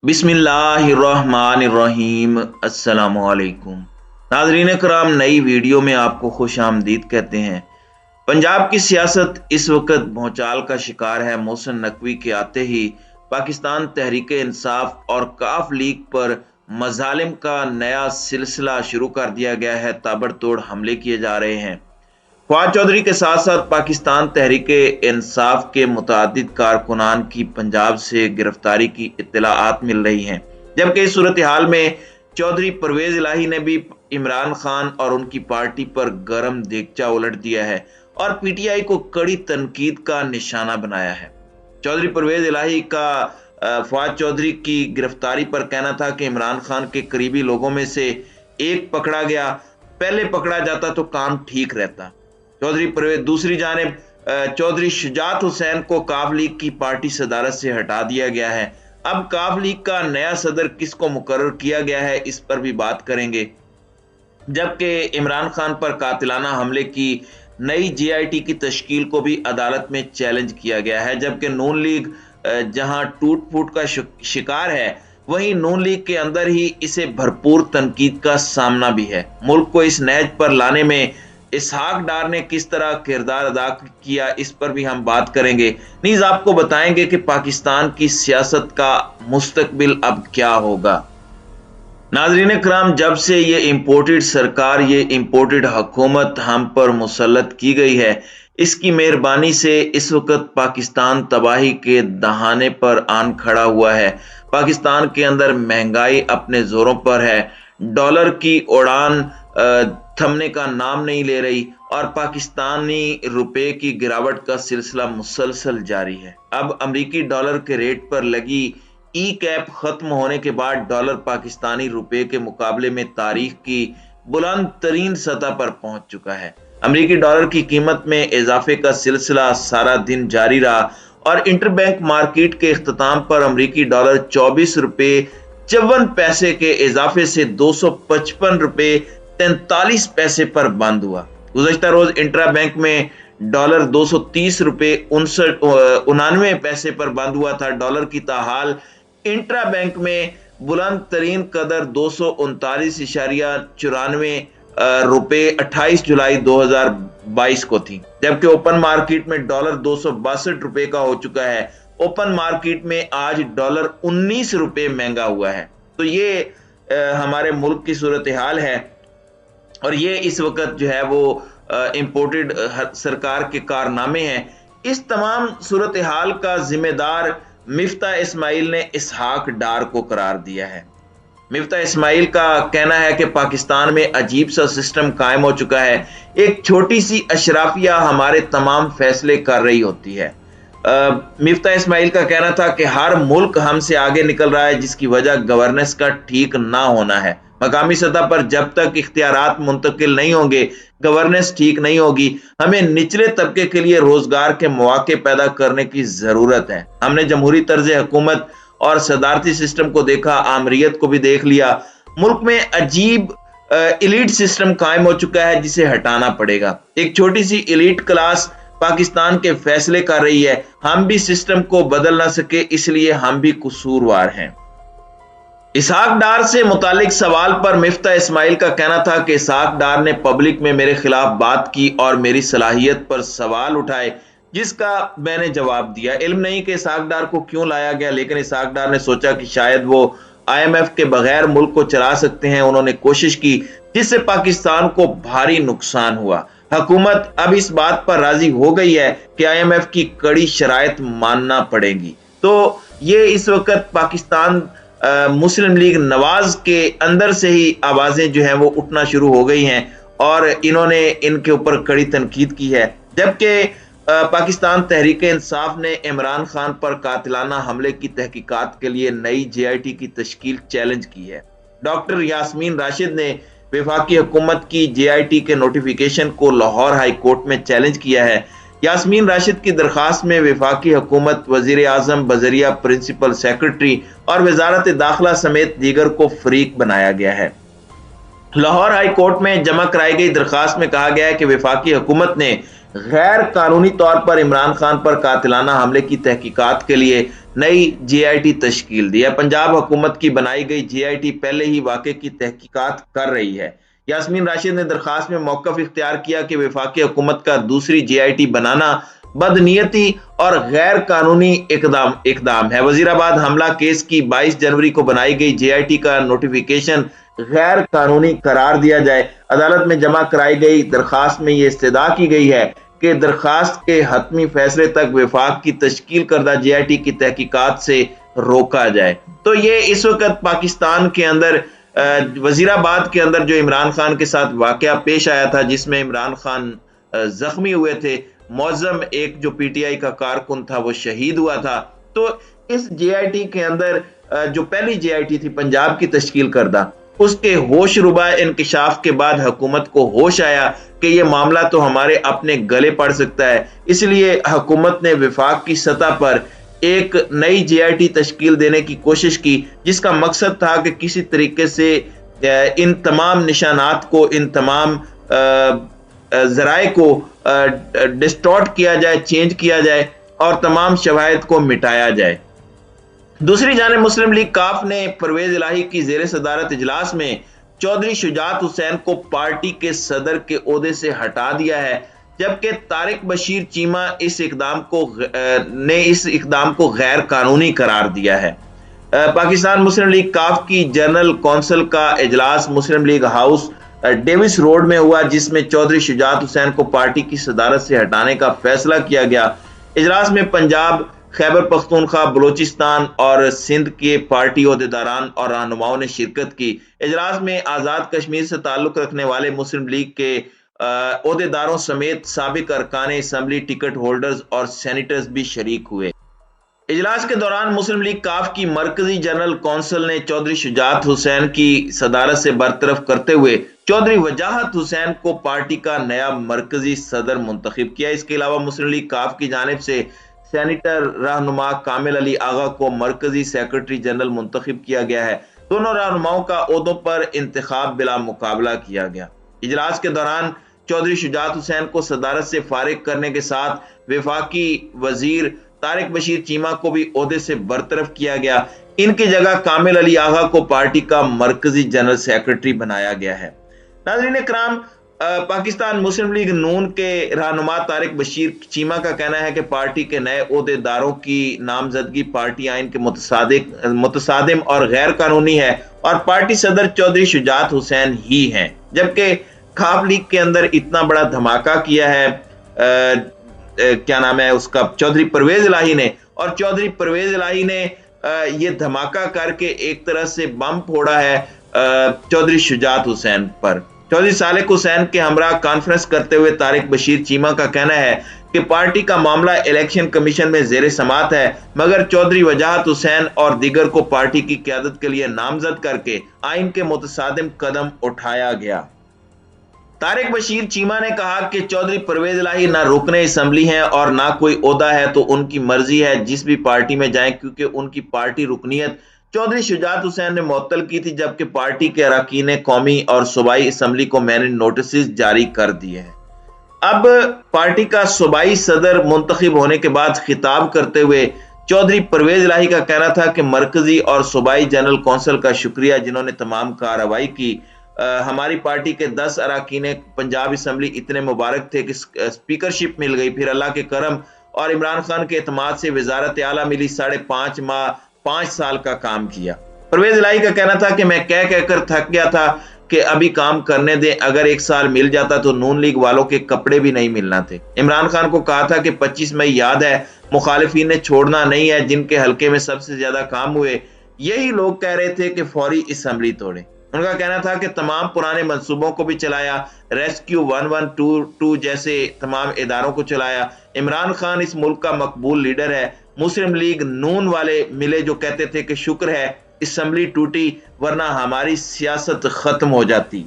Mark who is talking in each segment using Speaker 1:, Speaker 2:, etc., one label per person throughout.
Speaker 1: बिस्मिल्लाहिर्रहमानिर्रहीम। अस्सलामुअलैकुम नाज़रीन कराम, नई वीडियो में आपको खुश आमदीद कहते हैं। पंजाब की सियासत इस वक्त भौचाल का शिकार है। मोहसिन नकवी के आते ही पाकिस्तान तहरीक इंसाफ और काफ लीग पर मजालिम का नया सिलसिला शुरू कर दिया गया है। ताबड़तोड़ हमले किए जा रहे हैं। फवाद चौधरी के साथ साथ पाकिस्तान तहरीक इंसाफ के मुतादिद कारकुनान की पंजाब से गिरफ्तारी की इत्तलाआत मिल रही हैं, जबकि इस सूरत हाल में चौधरी परवेज इलाही ने भी इमरान खान और उनकी पार्टी पर गरम देगचा उलट दिया है और पीटीआई को कड़ी तनकीद का निशाना बनाया है। चौधरी परवेज इलाही का फवाद चौधरी की गिरफ्तारी पर कहना था कि इमरान खान के करीबी लोगों में से एक पकड़ा गया, पहले पकड़ा जाता तो काम ठीक रहता। चौधरी परवेज दूसरी जानिब चौधरी शुजात हुसैन को काफ लीग की पार्टी सदारत से हटा दिया गया है। अब काफ लीग का नया सदर किसको मुकर्रर किया गया है, इस पर भी बात करेंगे। जबकि इमरान खान पर कातिलाना हमले की नई जेआईटी की तश्कील को भी अदालत में चैलेंज किया गया है। जबकि नून लीग जहां टूट फूट का शिकार है, वहीं नून लीग के अंदर ही इसे भरपूर तनकीद का सामना भी है। मुल्क को इस नहज पर लाने में इसहाक डार ने किस तरह किरदार अदा किया, इस पर भी हम बात करेंगे। नीज आपको बताएंगे कि पाकिस्तान की सियासत का मुस्तकबिल अब क्या होगा। नाजरीन कराम, जब से ये इम्पोर्टेड सरकार, ये इम्पोर्टेड हुकूमत हम पर मुसल्लत की गई है, इसकी मेहरबानी से इस वक्त पाकिस्तान तबाही के दहाने पर आन खड़ा हुआ है। पाकिस्तान के अंदर महंगाई अपने जोरों पर है, डॉलर की उड़ान थमने का नाम नहीं ले रही और पाकिस्तानी रुपए की गिरावट का सिलसिला मुसलसल जारी है। अब अमेरिकी डॉलर के रेट पर लगी ई कैप खत्म होने के बाद डॉलर पाकिस्तानी रुपए के मुकाबले में तारीख की बुलंद तरीन सतह पर पहुंच चुका है। अमेरिकी डॉलर की कीमत में इजाफे का सिलसिला सारा दिन जारी रहा और इंटरबैंक मार्केट के इख्तिताम पर अमेरिकी डॉलर 24 रुपए 54 पैसे के इजाफे से 255 रुपए 43 पैसे पर बंद हुआ। गुज़श्ता रोज इंट्रा बैंक में डॉलर 230 रुपए 99 पैसे पर बंद हुआ था। डॉलर की ताहाल इंट्रा बैंक में बुलंद तरीन कदर 239.94 रुपए 28 जुलाई 2022 को थी, जबकि ओपन मार्केट में डॉलर 262 रुपए का हो चुका है। ओपन मार्केट में आज डॉलर 19 रुपए महंगा हुआ है। तो ये हमारे मुल्क की सूरत हाल है और ये इस वक्त जो है वो इम्पोर्टेड सरकार के कारनामे हैं। इस तमाम सूरत हाल का जिम्मेदार मिफ्ता इस्माइल ने इसहाक डार को करार दिया है। मिफ्ता इस्माइल का कहना है कि पाकिस्तान में अजीब सा सिस्टम कायम हो चुका है। एक छोटी सी अशराफिया हमारे तमाम फैसले कर रही होती है। मिफ्ता इस्माइल का कहना था कि हर मुल्क हमसे आगे निकल रहा है, जिसकी वजह गवर्नेंस का ठीक ना होना है। मकामी सतह पर जब तक इख्तियारात मुंतकिल नहीं होंगे, गवर्नेंस ठीक नहीं होगी। हमें निचले तबके के लिए रोजगार के मौके पैदा करने की जरूरत है। हमने जमहूरी तर्ज हुकूमत और सदारती सिस्टम को देखा, आमरीत को भी देख लिया। मुल्क में अजीब एलीट सिस्टम कायम हो चुका है, जिसे हटाना पड़ेगा। एक छोटी सी एलीट क्लास पाकिस्तान के फैसले कर रही है। हम भी सिस्टम को बदल ना सके, इसलिए हम भी कसूरवार हैं। इसहाक डार से मुतालिक सवाल पर मिफ्ता इस्माइल का कहना था कि इसहाक डार ने पब्लिक में मेरे खिलाफ बात की और मेरी सलाहियत पर सवाल उठाए, जिसका मैंने जवाब दिया। इल्म नहीं कि इसहाक डार को क्यों लाया गया, लेकिन इसहाक डार ने सोचा कि शायद वो IMF के बगैर मुल्क को चला सकते हैं। उन्होंने कोशिश की, जिससे पाकिस्तान को भारी नुकसान हुआ। हुकूमत अब इस बात पर राजी हो गई है कि IMF की कड़ी शराइत मानना पड़ेगी। तो ये इस वक्त पाकिस्तान मुस्लिम लीग नवाज के अंदर से ही आवाजें जो हैं वो उठना शुरू हो गई हैं और इन्होंने इनके ऊपर कड़ी तनकीद की है। जबकि पाकिस्तान तहरीक इंसाफ ने इमरान खान पर कातिलाना हमले की तहकीकात के लिए नई जेआईटी की तश्कील चैलेंज की है। डॉक्टर यास्मीन राशिद ने वफाकी हुकूमत की जेआईटी के नोटिफिकेशन को लाहौर हाई कोर्ट में चैलेंज किया है। यास्मीन राशिद की दरखास्त में वफाकी हुकूमत, वजीर आजम बजरिया प्रिंसिपल सेक्रेटरी और वजारत दाखिला समेत दीगर को फरीक बनाया गया है। लाहौर हाई कोर्ट में जमा कराई गई दरखास्त में कहा गया है कि वफाकी हुकूमत ने غیر قانونی طور پر عمران خان پر قاتلانہ حملے کی تحقیقات کے لیے نئی جے آئی ٹی تشکیل دی ہے۔ پنجاب حکومت کی بنائی گئی جے آئی ٹی پہلے ہی واقعے کی تحقیقات کر رہی ہے۔ یاسمین راشد نے درخواست میں موقف اختیار کیا کہ وفاقی حکومت کا دوسری جے آئی ٹی بنانا بدنیتی اور غیر قانونی اقدام ہے۔ وزیر آباد حملہ کیس کی 22 جنوری کو بنائی گئی جے آئی ٹی کا نوٹیفیکیشن غیر قانونی قرار دیا جائے۔ عدالت میں جمع کرائی گئی درخواست میں یہ استدعا کی گئی ہے کہ درخواست کے حتمی فیصلے تک وفاق کی تشکیل کردہ جے آئی ٹی کی تحقیقات سے روکا جائے۔ تو یہ اس وقت پاکستان کے اندر وزیر آباد کے اندر جو عمران خان کے ساتھ واقعہ پیش آیا تھا، جس میں عمران خان زخمی ہوئے تھے، معظم ایک جو پی ٹی آئی کا کارکن تھا وہ شہید ہوا تھا۔ تو اس جے آئی ٹی کے اندر جو پہلی جے آئی ٹی تھی پنجاب کی تشکیل کردہ، اس کے ہوش ربا انکشاف کے بعد حکومت کو ہوش آیا کہ یہ معاملہ تو ہمارے اپنے گلے پڑ سکتا ہے، اس لیے حکومت نے وفاق کی سطح پر ایک نئی جے آئی ٹی تشکیل دینے کی کوشش کی، جس کا مقصد تھا کہ کسی طریقے سے ان تمام نشانات کو، ان تمام ذرائع کو ڈسٹارٹ کیا جائے، چینج کیا جائے اور تمام شواہد کو مٹایا جائے۔ دوسری جانب مسلم لیگ کاف نے پرویز الہی کی زیر صدارت اجلاس میں چودھری شجاعت حسین کو پارٹی کے صدر کے عہدے سے ہٹا دیا ہے، جبکہ طارق بشیر چیمہ اس اقدام کو غیر قانونی قرار دیا ہے۔ پاکستان مسلم لیگ کاف کی جنرل کونسل کا اجلاس مسلم لیگ ہاؤس ڈیوس روڈ میں ہوا، جس میں چودھری شجاعت حسین کو پارٹی کی صدارت سے ہٹانے کا فیصلہ کیا گیا۔ اجلاس میں پنجاب، خیبر پختونخوا، بلوچستان اور سندھ کے پارٹی عہدیداران اور رہنماؤں نے شرکت کی۔ اجلاس میں آزاد کشمیر سے تعلق رکھنے والے مسلم لیگ کے عہدیداروں سمیت سابق ارکان اسمبلی، ٹکٹ ہولڈرز اور سینیٹرز بھی شریک ہوئے۔ اجلاس کے دوران مسلم لیگ کاف کی مرکزی جنرل کونسل نے چودھری شجاعت حسین کی صدارت سے برطرف کرتے ہوئے چودھری وجاہت حسین کو پارٹی کا نیا مرکزی صدر منتخب کیا۔ اس کے علاوہ مسلم لیگ کاف کی جانب سے سینیٹر رہنما کامل علی آغا کو مرکزی سیکرٹری جنرل منتخب کیا گیا ہے۔ دونوں رہنماؤں کا عہدوں پر انتخاب بلا مقابلہ کیا گیا۔ اجلاس کے دوران چودھری شجاعت حسین کو صدارت سے فارغ کرنے کے ساتھ وفاقی وزیر طارق بشیر چیمہ کو بھی عہدے سے برطرف کیا گیا۔ ان کی جگہ کامل علی آغا کو پارٹی کا مرکزی جنرل سیکرٹری بنایا گیا ہے۔ ناظرین کرام، پاکستان مسلم لیگ نون کے رہنما طارق بشیر چیمہ کا کہنا ہے کہ پارٹی کے نئے عہدیداروں کی نامزدگی پارٹی آئین کے متصادم اور غیر قانونی ہے اور پارٹی صدر چودھری شجاعت حسین ہی ہیں، جبکہ کاف لیگ کے اندر اتنا بڑا دھماکہ کیا ہے کیا نام ہے اس کا چودھری پرویز الہی نے، اور چودھری پرویز الہی نے یہ دھماکہ کر کے ایک طرح سے بم پھوڑا ہے چودھری شجاعت حسین پر۔ چودھری صالح حسین کے ہمراہ کانفرنس کرتے ہوئے طارق بشیر چیمہ کا کہنا ہے کہ پارٹی کا معاملہ الیکشن کمیشن میں زیر سماعت ہے، مگر چودھری وجاہت حسین اور دیگر کو پارٹی کی قیادت کے لیے نامزد کر کے آئین کے متصادم قدم اٹھایا گیا۔ طارق بشیر چیمہ نے کہا کہ چودھری پرویز الہی نہ رکن اسمبلی ہیں اور نہ کوئی عہدہ ہے، تو ان کی مرضی ہے جس بھی پارٹی میں جائیں، کیونکہ ان کی پارٹی رکنیت چودھری شجاعت حسین نے معطل کی تھی، جبکہ پارٹی کے اراکین قومی اور صوبائی اسمبلی کو میں نے نوٹسز جاری کر دیے ہیں۔ اب پارٹی کا صوبائی صدر منتخب ہونے کے بعد خطاب کرتے ہوئے چودھری پرویز الہی کا کہنا تھا کہ مرکزی اور صوبائی جنرل کونسل کا شکریہ جنہوں نے تمام کارروائی کی۔ ہماری پارٹی کے 10 اراکین پنجاب اسمبلی اتنے مبارک تھے کہ اسپیکرشپ مل گئی، پھر اللہ کے کرم اور عمران خان کے اعتماد سے وزارت اعلیٰ ملی، 5.5 ماہ 5 سال کا کام کیا۔ پرویز الہی کا کہنا تھا کہ میں کہہ کر تھک گیا تھا کہ ابھی کام کرنے دیں، اگر 1 سال مل جاتا تو نون لیگ والوں کے کپڑے بھی نہیں ملنا تھے۔ عمران خان کو کہا تھا کہ 25 مئی یاد ہے، مخالفین نے چھوڑنا نہیں ہے، جن کے حلقے میں سب سے زیادہ کام ہوئے یہی لوگ کہہ رہے تھے کہ فوری اسمبلی توڑیں۔ ان کا کہنا تھا کہ تمام پرانے منصوبوں کو بھی چلایا، ریسکیو 1122 جیسے تمام اداروں کو چلایا۔ عمران خان اس ملک کا مقبول لیڈر ہے۔ مسلم لیگ نون والے ملے جو کہتے تھے کہ شکر ہے اسمبلی ٹوٹی ورنہ ہماری سیاست ختم ہو جاتی۔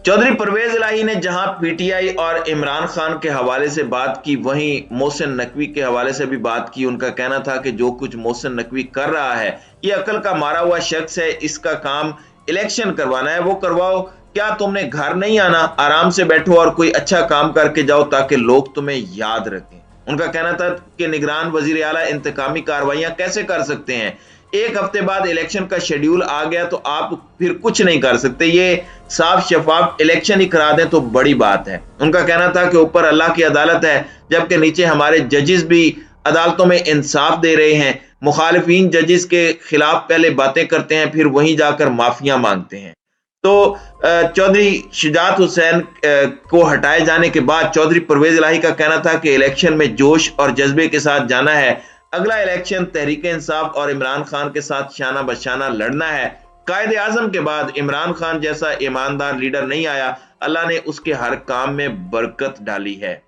Speaker 1: چودھری پرویز الہی نے جہاں پی ٹی آئی اور عمران خان کے حوالے سے بات کی، وہیں محسن نقوی کے حوالے سے بھی بات کی۔ ان کا کہنا تھا کہ جو کچھ محسن نقوی کر رہا ہے یہ عقل کا مارا ہوا شخص ہے، اس کا کام الیکشن کروانا ہے، وہ کرواؤ، क्या तुमने घर नहीं आना, आराम से बैठो और कोई अच्छा काम करके जाओ ताकि लोग तुम्हें याद रखें। उनका कहना था कि निगरान वजीर आला इंतकामी कार्रवाइयां कैसे कर सकते हैं, एक हफ्ते बाद इलेक्शन का शेड्यूल आ गया तो आप फिर कुछ नहीं कर सकते, ये साफ शफाफ इलेक्शन ही करा दें तो बड़ी बात है। उनका कहना था कि ऊपर अल्लाह की अदालत है, जबकि नीचे हमारे जजेस भी अदालतों में इंसाफ दे रहे हैं। मुखालिफिन जजेस के खिलाफ पहले बातें करते हैं, फिर वहीं जाकर माफियां मांगते हैं। तो चौधरी शुजात हुसैन को हटाए जाने के बाद चौधरी परवेज इलाही का कहना था कि इलेक्शन में जोश और जज्बे के साथ जाना है। अगला इलेक्शन तहरीक इंसाफ और इमरान खान के साथ शाना बशाना लड़ना है। कायदे आजम के बाद इमरान खान जैसा ईमानदार लीडर नहीं आया। अल्लाह ने उसके हर काम में बरकत डाली है।